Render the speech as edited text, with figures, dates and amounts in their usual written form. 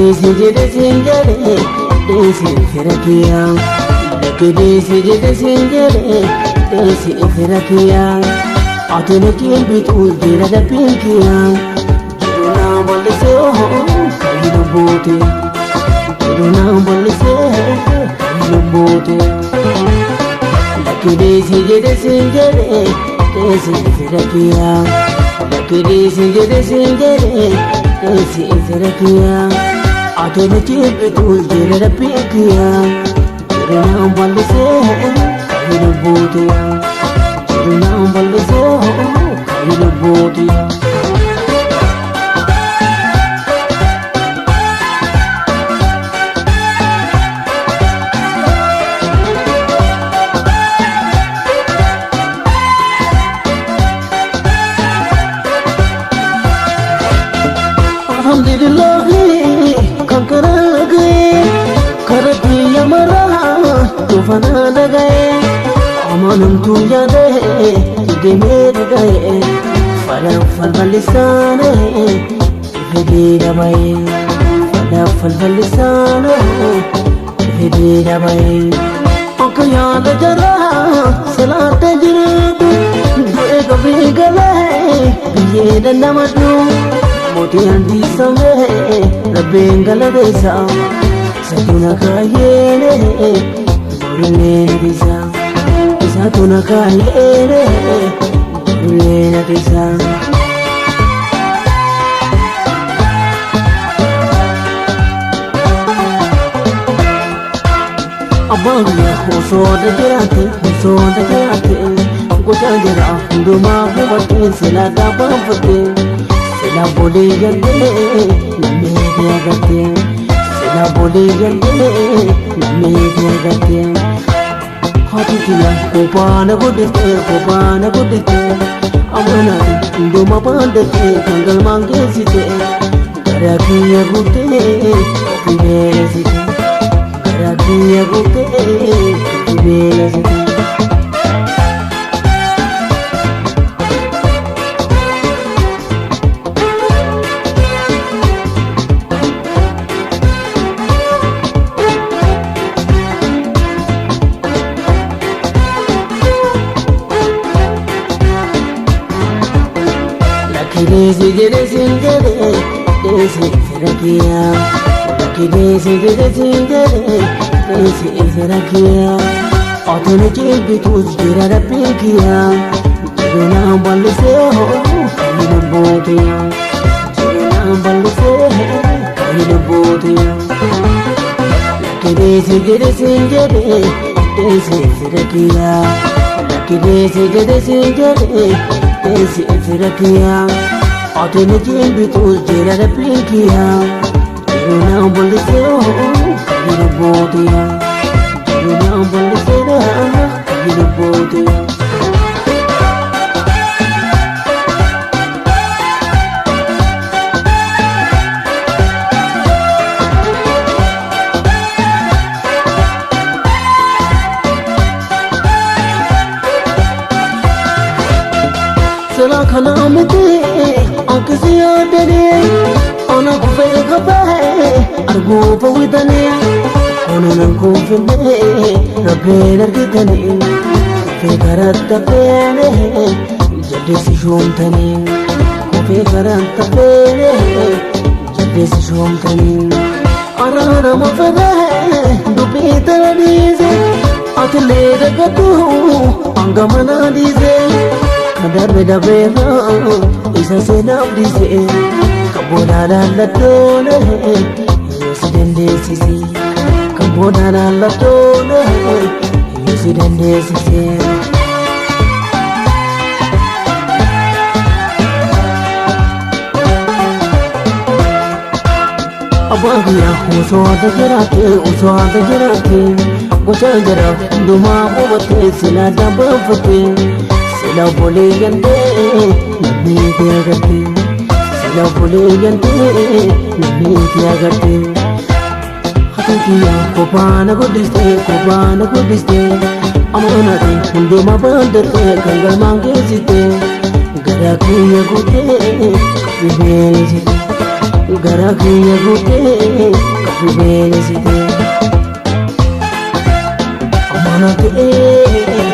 Desi jede singere, desi firakia. Laki desi jede singere, desi firakia. Atene kilbitu jira da pinkia. Jiruna bolse oh, kahiru bote. Jiruna bolse, kahiru bote. Laki desi jede singere, desi firakia. Laki desi jede singere, desi firakia. Atene kilbitu jira da pinkia. Jiruna bolse, kahiru bote. Jiruna bolse, kahiru bote. Alhamdulillah, kankara gaye, karati yamara, tufana lagaye, amanum tu yade, tuge mere gaye, falafal balisane, vedi dabaye, falafal balisane, vedi dabaye. Anka yaad jara, salate jiru, doe kabhi galaye, ye namadu. Moti andi same, rabengala desa, satuna kayene, burne desa, satuna kayene, burne desa. Abangya hoso de jirate, gocha jara, duma bubate, sila daba bubate. Sila bole gande, name dia gate. Sila bole gande, name dia gate. Hati tiya kopana gudite. Amana duma pandate, kangal mange site. Karakiya gute, kibele site. Karakiya gute, kibele site. Desi jede singere, desi firakia. Laki desi jede singere, desi firakia. Atene kilbitu jira da pinkia. Jiruna bolse oh, kahiru bote. Jiruna bolse, kahiru bote. Laki desi jede singere, desi firakia. Laki desi jede singere, desi firakia. Atene kilbitu jira da pinkia. Jiruna bolse oh, kahiru bote. Jiruna bolse, kahiru bote. Sala khalamte, ankse adane, ana kufe khabae, argo pawidane, onan kufne, rabbe nargitane, kufe karatta pene, jadde si shomtane, kufe karatta pene, jadde si shomtane. Arana mafada, dubi taradize, atle dagatu, angamana dize. Darbe dabera, isa se nabdize. Kabona latone, yosidende sisi. Kabona latone, yosidende sisi. Abagya hoso da jirate, gocha jara, duma bubate, sila daba fate. Sila bole gande, name dia gate. Sila bole gande, name dia gate. Hati tiya kopana gudiste. Amana de hunduma bandate, kangal mange site. Garakiya gute, kibele site. gara kiyya guutee qabu beeksitee amana ta'ee